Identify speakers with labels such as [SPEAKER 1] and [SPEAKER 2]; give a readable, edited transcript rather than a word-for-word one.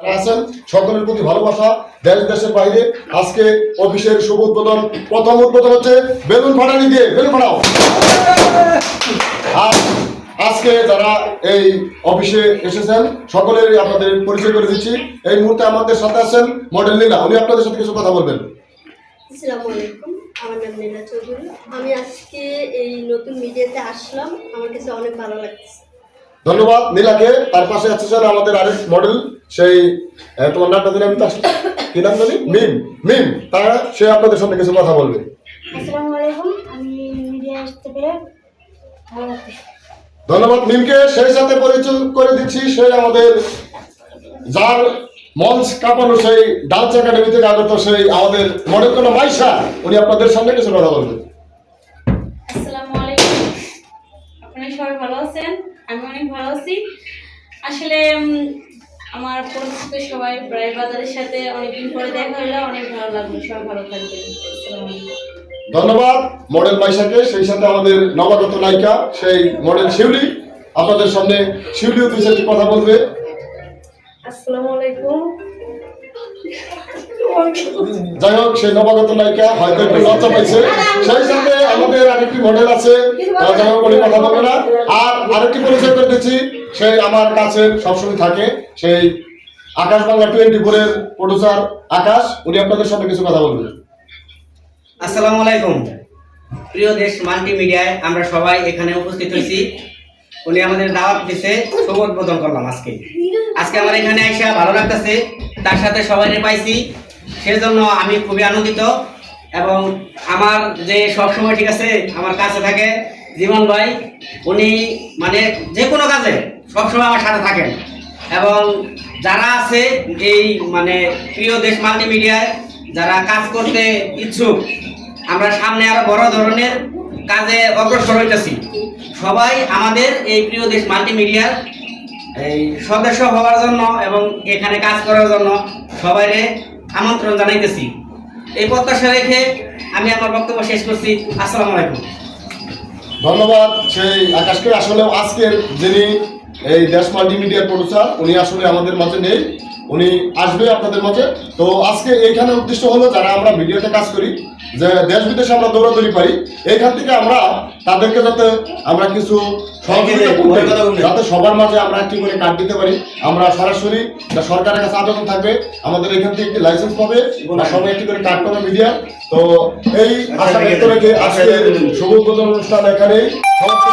[SPEAKER 1] আছেন সকলের প্রতি ভালোবাসা দেশ দেশের বাইরে। আজকে অফিসের শুভ উদ্বোধন, প্রথম উদ্বোধন হচ্ছে বেলুন ফাটানি দিয়ে, বেলুন ফাটাও। আর আজকে যারা এই অফিসে এসেছেন সকলেরই আপনাদের পরিচয় করে দিচ্ছি। এই মুহূর্তে আমাদের সাথে আছেন মডেল নীলা, উনি আপনাদের সাথে কিছু কথা বলবেন।
[SPEAKER 2] আসসালামু আলাইকুম, আমার নাম নীলা চৌধুরী। আমি আজকে এই নতুন মিডিয়াতে আসলাম, আমার কাছে অনেক ভালো লাগছে।
[SPEAKER 1] ধন্যবাদ নীলাকে। তার পাশে আছে আমাদের আরেক মডেল, সেই তোমার নামটা দিলে আমি তো কি নাম জানি, মিম। মিম তারা সে আপনাদের সামনে কিছু কথা বলবে।
[SPEAKER 3] আসসালামু আলাইকুম, আমি মিডিয়া আসতে পেরে ভালো লাগছে।
[SPEAKER 1] ধন্যবাদ মিমকে। সেই সাথে পরিচয় করে দিচ্ছি সেই আমাদের যার মঞ্চ কাঁপানো সেই ডান্স একাডেমি থেকে আগত সেই আমাদের মডেল কোনো মাইশা, উনি আপনাদের সামনে কিছু কথা বলবেন।
[SPEAKER 4] আসসালামু আলাইকুম, আপনারা সবাই ভালো আছেন? আমি অনেক ভালো আছি। আসলে আমার পরিচিত সবাই প্রায় বাজারের সাথে অনেকদিন পরে দেখা হলো, অনেক ভালো লাগলো। সবাই ভালো থাকবেন। আসসালামু আলাইকুম।
[SPEAKER 1] ধন্যবাদ মডেল মাইশাকে। সেই সাথে আমাদের নবাগত নায়িকা সেই মডেল শিউলি, আপনাদের সামনে শিউলিও দুই চারটি কথা বলবে।
[SPEAKER 2] আসসালামু আলাইকুম।
[SPEAKER 1] যাই হোক, সেই নবাগত নায়িকা হয়তো একটু লজ্জা পাইছে। সেই সাথে আমাদের আরেকটি মডেল আছে, যাই হোক উনি কথা বলবে না। আর আরেকটি পরিচয় করে দিচ্ছি, সেই আমার কাছে সবসময় থাকে সেই আকাশ বাংলা 24-এর প্রডিউসার আকাশ, উনি আপনাদের সামনে কিছু কথা বলবেন।
[SPEAKER 5] আসসালামু আলাইকুম। প্রিয় দেশ মাল্টিমিডিয়ায় আমরা সবাই এখানে উপস্থিত হয়েছি। উনি আমাদের দাওয়াত দিতে শুভ উদ্বোধন করলাম আজকে আমার এখানে আইসা ভালো লাগতেছে, তার সাথে সবাই পাইছি, সেজন্য আমি খুবই আনন্দিত। এবং আমার যে সবসময় ঠিক আছে আমার কাছে থাকে জীবন ভাই, উনি মানে যে কোনো কাজে সবসময় আমার সাথে থাকেন। এবং যারা আছে এই মানে প্রিয় দেশ মাল্টিমিডিয়ায় যারা কাজ করতে ইচ্ছুক, আমরা সামনে আরো বড় ধরনের কাজে অগ্রসর হইতেছি। সবাই আমাদের এই প্রিয় দেশ মাল্টিমিডিয়ার এই সদস্য হওয়ার জন্য এবং এখানে কাজ করার জন্য সবাইকে আমন্ত্রণ জানাইতেছি। এই প্রত্যাশা রেখে আমি আমার বক্তব্য শেষ করছি। আসসালামু আলাইকুম।
[SPEAKER 1] ধন্যবাদ সেই আকাশকে। আসলে আজকের যিনি এই দেশ মাল্টিমিডিয়ার প্রডিউসার, উনি আসলে আমাদের মাঝে নেই, উনি আসবে আপনাদের মাঝে। তো আজকে এইখানে উদ্দেশ্য হলো যারা আমরা মিডিয়াতে কাজ করি, যে দেশ বিদেশে আমরা দৌড়াদৌড়ি পাই, এইখান থেকে আমরা তাদেরকে যাতে আমরা কিছু সহযোগিতা করতে, যাতে সবার মাঝে আমরা একটি করে কার্ড দিতে পারি। আমরা সরাসরি সরকারের কাছে আবেদন থাকবে, আমাদের এখান থেকে একটি লাইসেন্স পাবে, সবাই একটি করে কার্ড পাবে মিডিয়া। তো এই আশা ব্যক্ত রেখে আজকে শুভ উদ্বোধন অনুষ্ঠান এখানেই সমাপ্ত।